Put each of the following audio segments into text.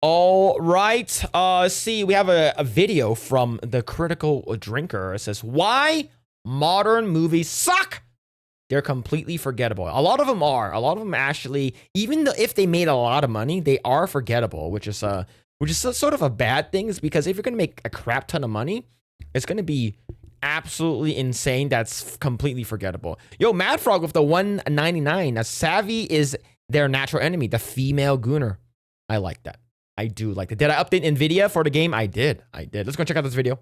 All right. See, we have a video from the Critical Drinker. It says, why modern movies suck? They're completely forgettable. A lot of them are. A lot of them actually, even though if they made a lot of money, they are forgettable, which is sort of a bad thing. Is because if you're gonna make a crap ton of money, it's gonna be absolutely insane. That's completely forgettable. Yo, Mad Frog with the 199. Now, Savvy is their natural enemy, the female gooner. I like that. I do like that. Did I update NVIDIA for the game? I did. Let's go check out this video.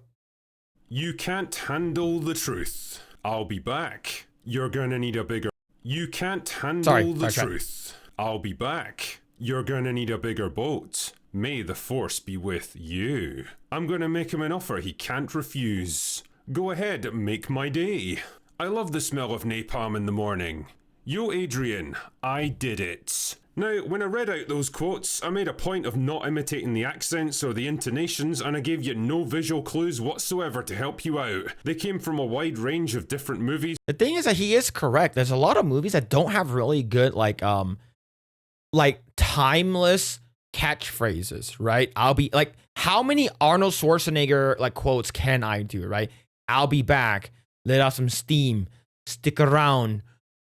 You can't handle the truth. I'll be back. You're gonna need a bigger... You can't handle the truth. I'll be back. You're gonna need a bigger boat. May the force be with you. I'm gonna make him an offer he can't refuse. Go ahead, make my day. I love the smell of napalm in the morning. Yo, Adrian, I did it. Now, when I read out those quotes, I made a point of not imitating the accents or the intonations, and I gave you no visual clues whatsoever to help you out. They came from a wide range of different movies. The thing is that he is correct. There's a lot of movies that don't have really good, like timeless catchphrases, right? I'll be like, how many Arnold Schwarzenegger like quotes can I do, right? I'll be back. Let out some steam. Stick around.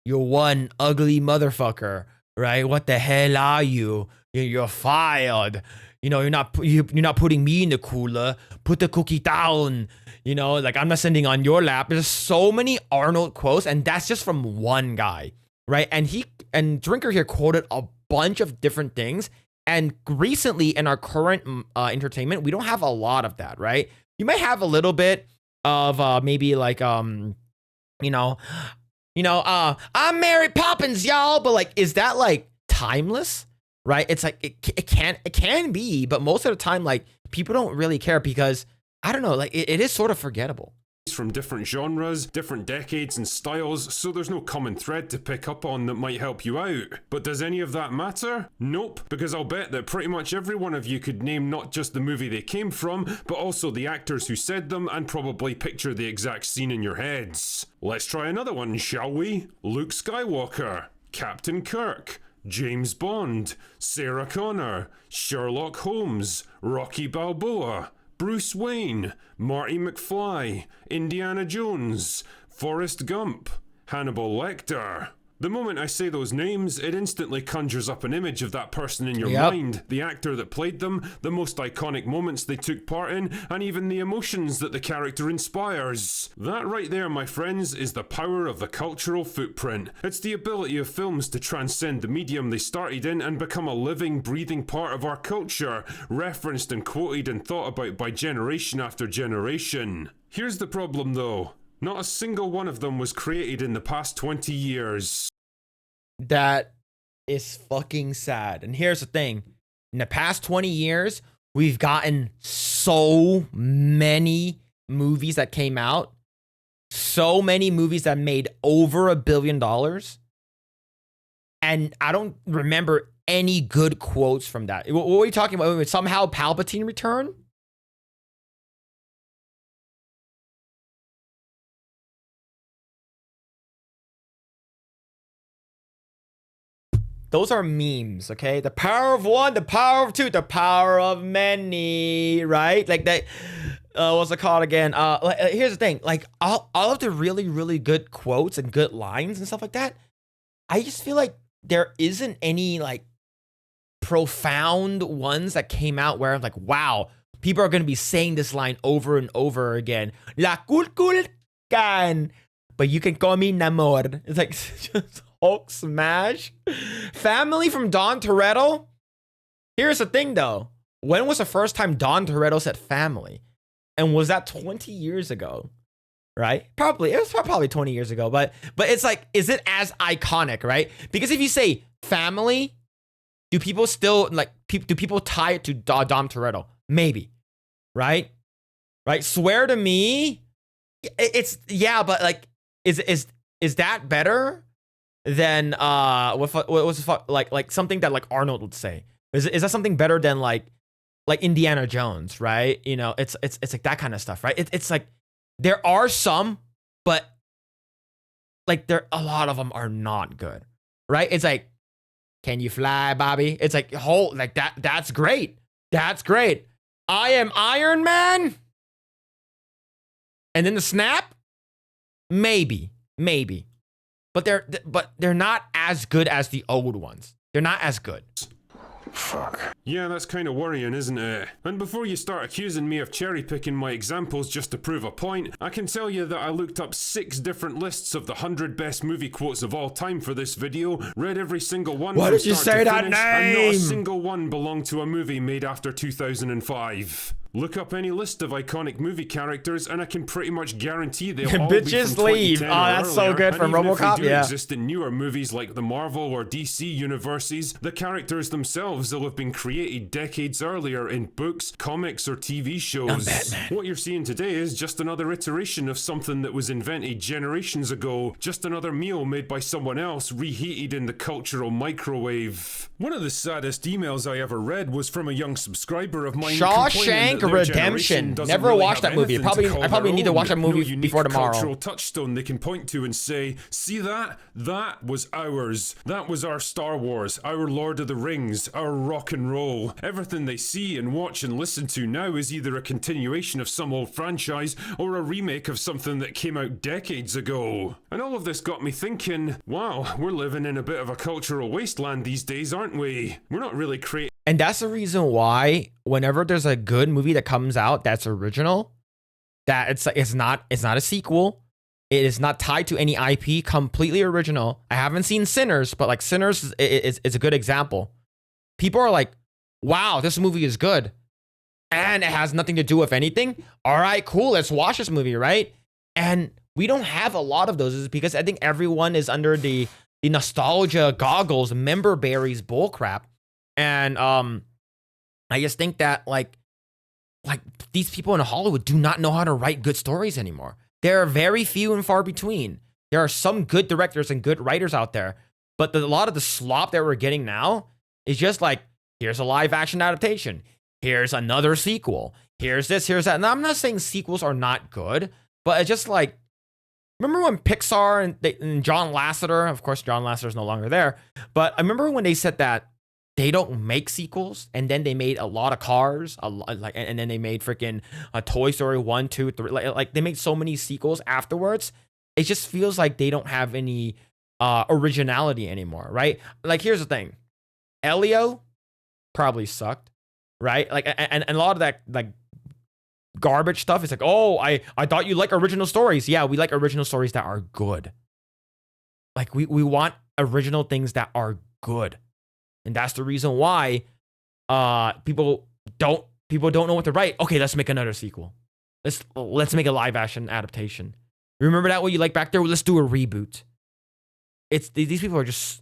You're one ugly motherfucker. Right? What the hell are you? You're fired. You know, you're not putting me in the cooler. Put the cookie down. You know, like I'm not sending on your lap. There's so many Arnold quotes, and that's just from one guy, right? And Drinker here quoted a bunch of different things. And recently, in our current entertainment, we don't have a lot of that, right? You might have a little bit of maybe like I'm Mary Poppins, y'all, but like, is that like timeless? Right? It's like it can be, but most of the time, like people don't really care because I don't know, like it is sort of forgettable. From different genres, different decades and styles, so there's no common thread to pick up on that might help you out. But does any of that matter? Nope, because I'll bet that pretty much every one of you could name not just the movie they came from, but also the actors who said them and probably picture the exact scene in your heads. Let's try another one, shall we? Luke Skywalker, Captain Kirk, James Bond, Sarah Connor, Sherlock Holmes, Rocky Balboa, Bruce Wayne, Marty McFly, Indiana Jones, Forrest Gump, Hannibal Lecter. The moment I say those names, it instantly conjures up an image of that person in your mind, the actor that played them, the most iconic moments they took part in, and even the emotions that the character inspires. That right there, my friends, is the power of the cultural footprint. It's the ability of films to transcend the medium they started in and become a living, breathing part of our culture, referenced and quoted and thought about by generation after generation. Here's the problem though. Not a single one of them was created in the past 20 years. That is fucking sad. And here's the thing. In the past 20 years, we've gotten so many movies that came out. So many movies that made over $1 billion. And I don't remember any good quotes from that. What were we talking about? Somehow Palpatine return? Those are memes, okay? The power of one, the power of two, the power of many, right? Like that, what's it called again? Here's the thing, like all of the really, really good quotes and good lines and stuff like that, I just feel like there isn't any like profound ones that came out where I'm like, wow, people are going to be saying this line over and over again. La can, but you can call me Namor. It's like just Hulk smash. Family from Don Toretto. Here's the thing though. When was the first time Don Toretto said family? And was that 20 years ago? Right? Probably. It was probably 20 years ago. But it's like, is it as iconic, right? Because if you say family, do people still like, do people tie it to Dom Toretto? Maybe. Right? Right? Swear to me. It's, yeah, but like, is that better than what was like something that like Arnold would say? Is that something better than like Indiana Jones, right? You know, it's like that kind of stuff, right? It's like there are some, but like a lot of them are not good, right? It's like, can you fly, Bobby? It's like whole like that's great, That's great. I am Iron Man. And then the snap? Maybe. But they're not as good as the old ones. They're not as good. Fuck. Yeah, that's kind of worrying, isn't it? And before you start accusing me of cherry-picking my examples just to prove a point, I can tell you that I looked up 6 different lists of the 100 best movie quotes of all time for this video, read every single one Why from did you start say to that finish, and not a name? single one belonged to a movie made after 2005. Look up any list of iconic movie characters, and I can pretty much guarantee they'll all be Bitches from leave. 2010 Oh, or that's so earlier. good And from even if RoboCop, they do yeah. exist in newer movies like the Marvel or DC universes, the characters themselves will have been created decades earlier in books, comics, or TV shows. What you're seeing today is just another iteration of something that was invented generations ago, just another meal made by someone else, reheated in the cultural microwave. One of the saddest emails I ever read was from a young subscriber of mine. Shawshank Redemption. Never Really watched that movie. I probably need to watch that movie before tomorrow. Cultural touchstone they can point to and say, see that? That was ours. That was our Star Wars, our Lord of the Rings, our rock and roll. Everything they see and watch and listen to now is either a continuation of some old franchise or a remake of something that came out decades ago. And all of this got me thinking, wow, we're living in a bit of a cultural wasteland these days, aren't we? We're not really creating. And that's the reason why whenever there's a good movie that comes out that's original, that it's not a sequel, it is not tied to any IP, completely original. I haven't seen Sinners, but like Sinners is a good example. People are like, wow, this movie is good. And it has nothing to do with anything. All right, cool, let's watch this movie, right? And we don't have a lot of those because I think everyone is under the nostalgia goggles, member berries bullcrap. And I just think that like these people in Hollywood do not know how to write good stories anymore. There are very few and far between. There are some good directors and good writers out there, but a lot of the slop that we're getting now is just like, here's a live action adaptation. Here's another sequel. Here's this, here's that. And I'm not saying sequels are not good, but it's just like, remember when Pixar and John Lasseter, of course, John Lasseter's no longer there, but I remember when they said that they don't make sequels, and then they made a lot of Cars, and then they made freaking Toy Story 1, 2, 3. Like they made so many sequels afterwards. It just feels like they don't have any originality anymore, right? Like here's the thing, Elio probably sucked, right? Like and a lot of that like garbage stuff is like, oh, I thought you like original stories. Yeah, we like original stories that are good. Like we want original things that are good. And that's the reason why people don't know what to write. Okay, let's make another sequel. Let's make a live action adaptation. Remember that what you like back there? Let's do a reboot. It's these people are just,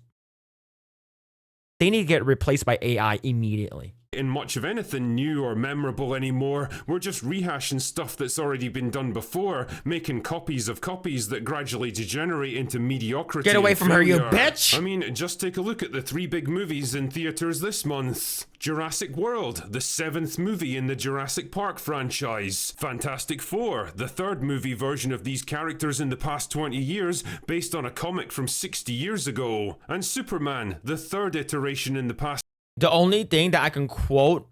they need to get replaced by AI immediately. In much of anything new or memorable anymore. We're just rehashing stuff that's already been done before, making copies of copies that gradually degenerate into mediocrity. Get away and from her, you failure. bitch! I mean, just take a look at the 3 big movies in theaters this month. Jurassic World, the 7th movie in the Jurassic Park franchise. Fantastic Four, the 3rd movie version of these characters in the past 20 years, based on a comic from 60 years ago. And Superman, the 3rd iteration in the past. The only thing that I can quote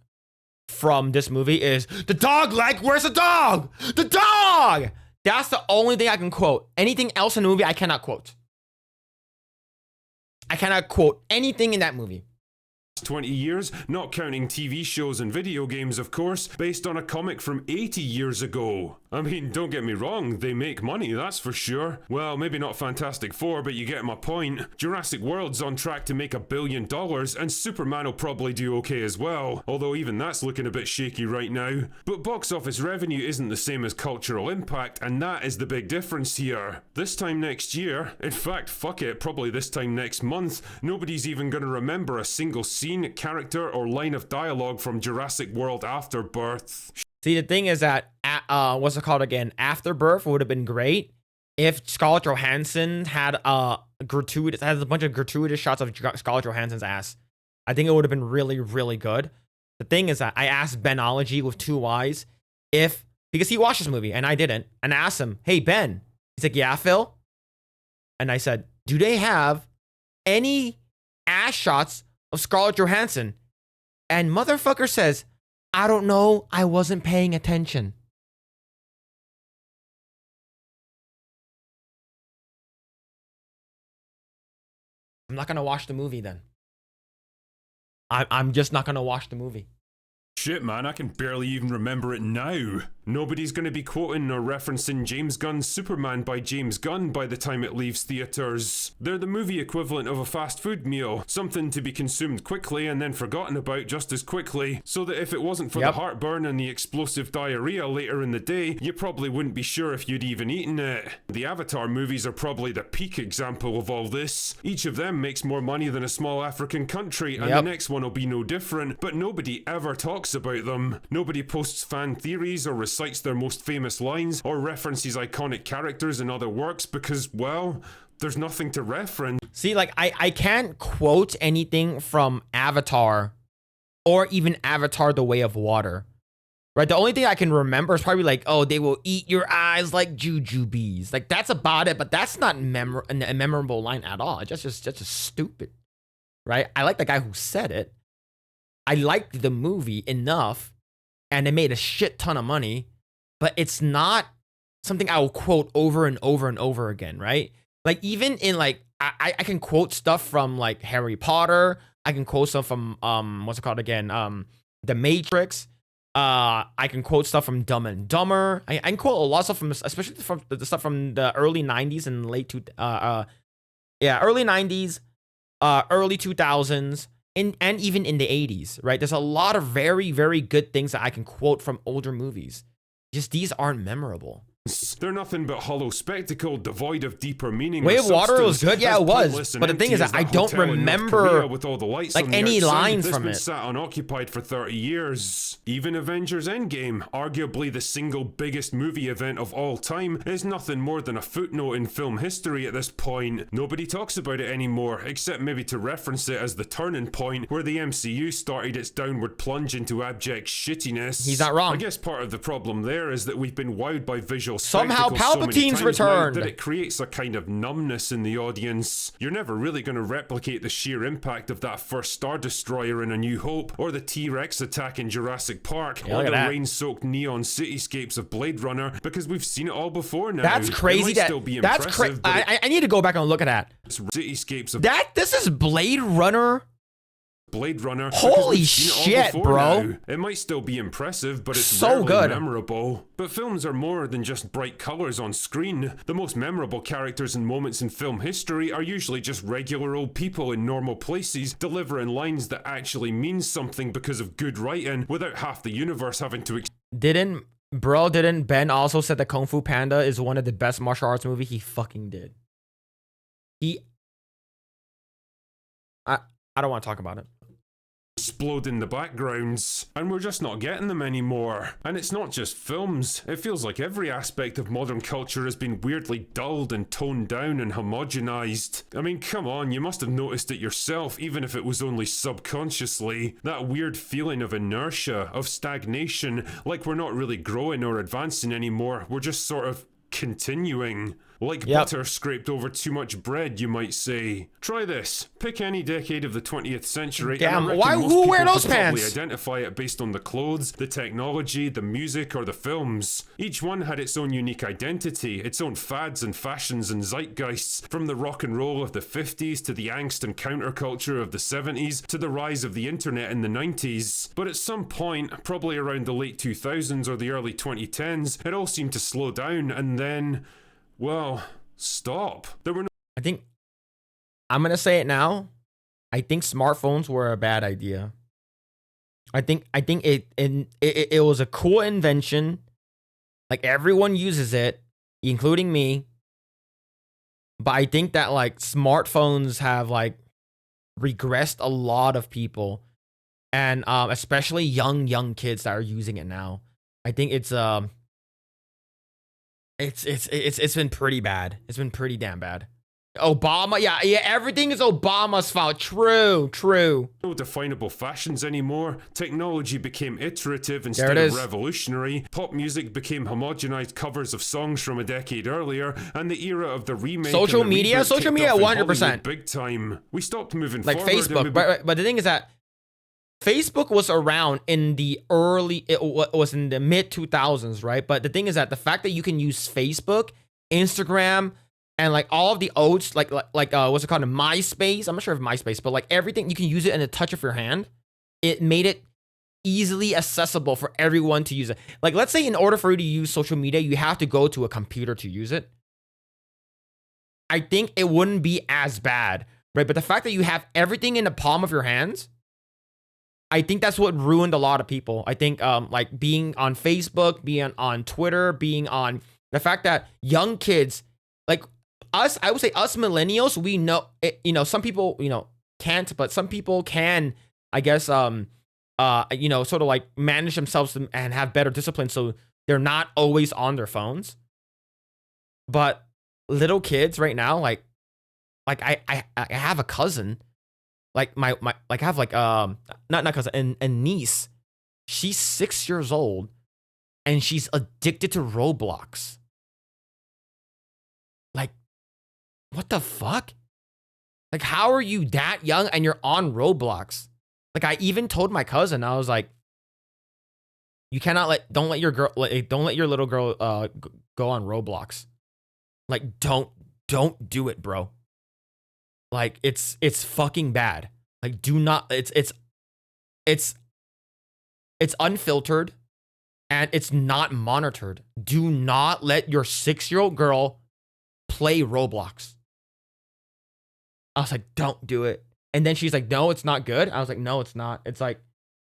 from this movie is, the dog leg, where's the dog? The dog! That's the only thing I can quote. Anything else in the movie, I cannot quote. I cannot quote anything in that movie. 20 years, not counting TV shows and video games, of course, based on a comic from 80 years ago. I mean, don't get me wrong, they make money, that's for sure. Well, maybe not Fantastic Four, but you get my point. Jurassic World's on track to make $1 billion, and Superman will probably do okay as well, although even that's looking a bit shaky right now. But box office revenue isn't the same as cultural impact, and that is the big difference here. This time next year, in fact, fuck it, probably this time next month, nobody's even gonna remember a single scene, character, or line of dialogue from Jurassic World Afterbirth. See, the thing is that, what's it called again? Afterbirth would have been great if Scarlett Johansson had a bunch of gratuitous shots of Scarlett Johansson's ass. I think it would have been really, really good. The thing is that I asked Benology with 2 Y's because he watched this movie and I didn't, and I asked him, hey, Ben. He's like, yeah, Phil. And I said, do they have any ass shots of Scarlett Johansson? And motherfucker says, I don't know. I wasn't paying attention. I'm not gonna watch the movie then. I'm just not gonna watch the movie. Shit, man, I can barely even remember it now. Nobody's going to be quoting or referencing James Gunn's Superman by James Gunn by the time it leaves theaters. They're the movie equivalent of a fast food meal, something to be consumed quickly and then forgotten about just as quickly, so that if it wasn't for the heartburn and the explosive diarrhea later in the day, you probably wouldn't be sure if you'd even eaten it. The Avatar movies are probably the peak example of all this. Each of them makes more money than a small African country, and the next one will be no different, but nobody ever talks about them. Nobody posts fan theories or recites their most famous lines or references iconic characters in other works because, well, there's nothing to reference. See, like, I can't quote anything from Avatar or even Avatar The Way of Water. Right? The only thing I can remember is probably like, oh, they will eat your eyes like jujubes. Like, that's about it, but that's not a memorable line at all. It's just stupid. Right? I like the guy who said it. I liked the movie enough, and it made a shit ton of money, but it's not something I will quote over and over and over again, right? Like, even in, like, I can quote stuff from, like, Harry Potter. I can quote stuff from, what's it called again? The Matrix. I can quote stuff from Dumb and Dumber. I can quote a lot of stuff from, especially from the stuff from the early 90s and early 90s, early 2000s. And even in the 80s, right? There's a lot of very, very good things that I can quote from older movies. Just these aren't memorable. They're nothing but hollow spectacle, devoid of deeper meaning. Way of Water was good, yeah, it was. But the thing is that I don't remember with all the lights like any lines from it. Sat unoccupied for 30 years. Even Avengers Endgame, arguably the single biggest movie event of all time, is nothing more than a footnote in film history at this point. Nobody talks about it anymore, except maybe to reference it as the turning point where the MCU started its downward plunge into abject shittiness. He's not wrong. I guess part of the problem there is that we've been wowed by visual somehow Palpatine's returned. That it creates a kind of numbness in the audience. You're never really going to replicate the sheer impact of that first Star Destroyer in A New Hope, or the T-Rex attack in Jurassic Park, or the rain-soaked neon cityscapes of Blade Runner, because we've seen it all before now. That's crazy. That's crazy. I need to go back and look at that. Cityscapes of this is Blade Runner. Holy shit, bro. Now. It might still be impressive, but it's so good, memorable. But films are more than just bright colors on screen. The most memorable characters and moments in film history are usually just regular old people in normal places delivering lines that actually mean something because of good writing without half the universe having to Didn't Ben also said that Kung Fu Panda is one of the best martial arts movies? He fucking did. I don't want to talk about it. Explode in the backgrounds, and we're just not getting them anymore. And it's not just films. It feels like every aspect of modern culture has been weirdly dulled and toned down and homogenized. I mean, come on, you must have noticed it yourself, even if it was only subconsciously. That weird feeling of inertia, of stagnation, like we're not really growing or advancing anymore. We're just sort of continuing. Like butter scraped over too much bread, you might say. Try this. Pick any decade of the 20th century. Damn, who wear those pants? Probably identify it based on the clothes, the technology, the music, or the films. Each one had its own unique identity, its own fads and fashions and zeitgeists, from the rock and roll of the 50s to the angst and counterculture of the 70s to the rise of the internet in the 90s. But at some point, probably around the late 2000s or the early 2010s, it all seemed to slow down and then... well, stop. There were no... I think I'm gonna say it now. I think smartphones were a bad idea. I think it was a cool invention. Like, everyone uses it, including me. But I think that, like, smartphones have, like, regressed a lot of people, and especially young kids that are using it now. I think it's been pretty bad. It's been pretty damn bad. Obama, yeah, everything is Obama's fault. True. No definable fashions anymore. Technology became iterative instead of revolutionary. Pop music became homogenized covers of songs from a decade earlier, and the era of the remake. Social media, 100%. Big time. We stopped moving like forward. Facebook, but the thing is that Facebook was around in the was in the mid 2000s, right? But the thing is that the fact that you can use Facebook, Instagram, and like all of the oats, like what's it called, MySpace? I'm not sure if MySpace, but like everything, you can use it in the touch of your hand. It made it easily accessible for everyone to use it. Like, let's say in order for you to use social media, you have to go to a computer to use it. I think it wouldn't be as bad, right? But the fact that you have everything in the palm of your hands, I think that's what ruined a lot of people. I think like being on Facebook, being on Twitter, being on the fact that young kids, like us, I would say us millennials, we know, you know, some people, you know, can't, but some people can, I guess, you know, sort of like manage themselves and have better discipline, so they're not always on their phones. But little kids right now, like I have a cousin, like my like I have like not cousin, and niece. She's 6 years old, and she's addicted to Roblox. Like, what the fuck? Like, how are you that young and you're on Roblox? Like, I even told my cousin, I was like, you cannot don't let your little girl go on Roblox. Like, don't do it, bro. Like, it's fucking bad. Like, do not, it's unfiltered and it's not monitored. Do not let your 6-year-old girl play Roblox. I was like, don't do it. And then she's like, no, it's not good. I was like, no, it's not. It's like,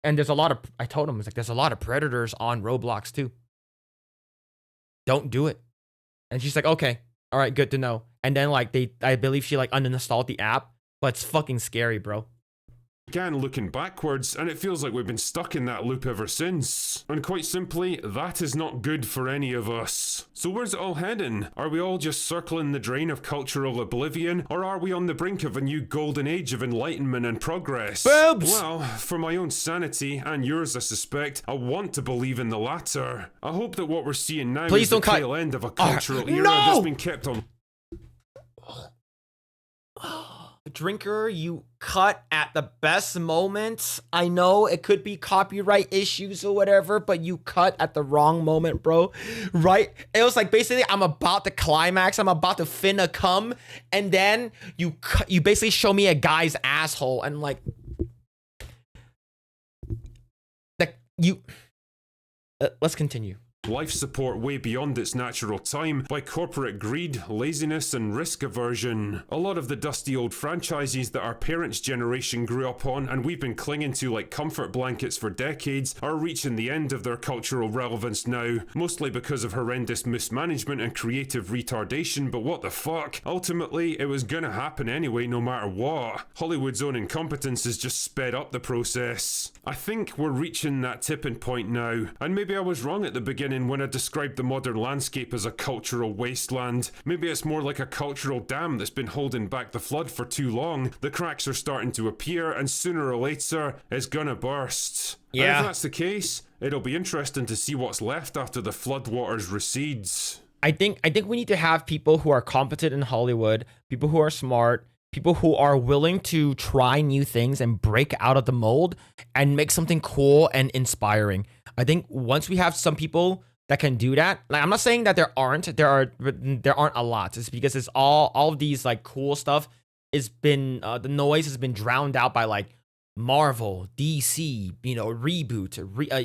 and there's a lot of, I told him, it's like, there's a lot of predators on Roblox too. Don't do it. And she's like, okay, all right, good to know. And then like I believe she like uninstalled the app, but it's fucking scary, bro. Began looking backwards, and it feels like we've been stuck in that loop ever since. And quite simply, that is not good for any of us. So where's it all heading? Are we all just circling the drain of cultural oblivion, or are we on the brink of a new golden age of enlightenment and progress? Boobs! Well, for my own sanity, and yours I suspect, I want to believe in the latter. I hope that what we're seeing now is the tail end of a cultural era that's been kept on. Drinker, you cut at the best moments. I know it could be copyright issues or whatever, but you cut at the wrong moment, bro. Right? It was like basically I'm about to climax, I'm about to finna come, and then you basically show me a guy's asshole, and like let's continue. Life support way beyond its natural time by corporate greed, laziness, and risk aversion. A lot of the dusty old franchises that our parents' generation grew up on and we've been clinging to like comfort blankets for decades are reaching the end of their cultural relevance now, mostly because of horrendous mismanagement and creative retardation, but what the fuck? Ultimately, it was gonna happen anyway no matter what. Hollywood's own incompetence has just sped up the process. I think we're reaching that tipping point now, and maybe I was wrong at the beginning when I described the modern landscape as a cultural wasteland. Maybe it's more like a cultural dam that's been holding back the flood for too long. The cracks are starting to appear, and sooner or later, it's gonna burst. Yeah. And if that's the case, it'll be interesting to see what's left after the floodwaters recedes. I think we need to have people who are competent in Hollywood, people who are smart, people who are willing to try new things and break out of the mold and make something cool and inspiring. I think once we have some people that can do that, like I'm not saying that there aren't a lot. It's because it's all of these like cool stuff has been the noise has been drowned out by like Marvel, DC, you know, reboot,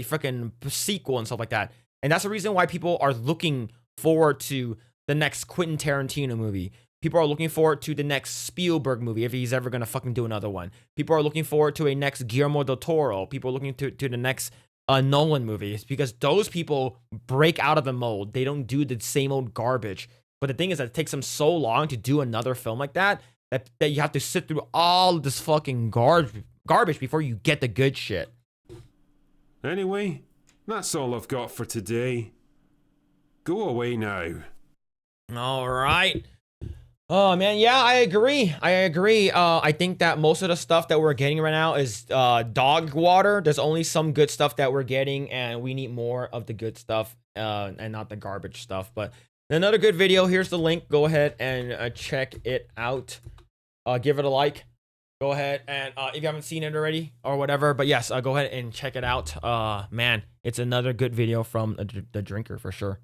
freaking sequel and stuff like that. And that's the reason why people are looking forward to the next Quentin Tarantino movie. People are looking forward to the next Spielberg movie, if he's ever gonna fucking do another one. People are looking forward to a next Guillermo del Toro. People are looking to the next Nolan movie. It's because those people break out of the mold. They don't do the same old garbage. But the thing is that it takes them so long to do another film like that you have to sit through all of this fucking garbage before you get the good shit. Anyway, that's all I've got for today. Go away now. All right. Oh man, yeah, I agree. I think that most of the stuff that we're getting right now is dog water. There's only some good stuff that we're getting, and we need more of the good stuff and not the garbage stuff. But another good video. Here's the link. Go ahead and check it out. Give it a like. Go ahead and if you haven't seen it already or whatever, but yes, go ahead and check it out. Man, it's another good video from the drinker for sure.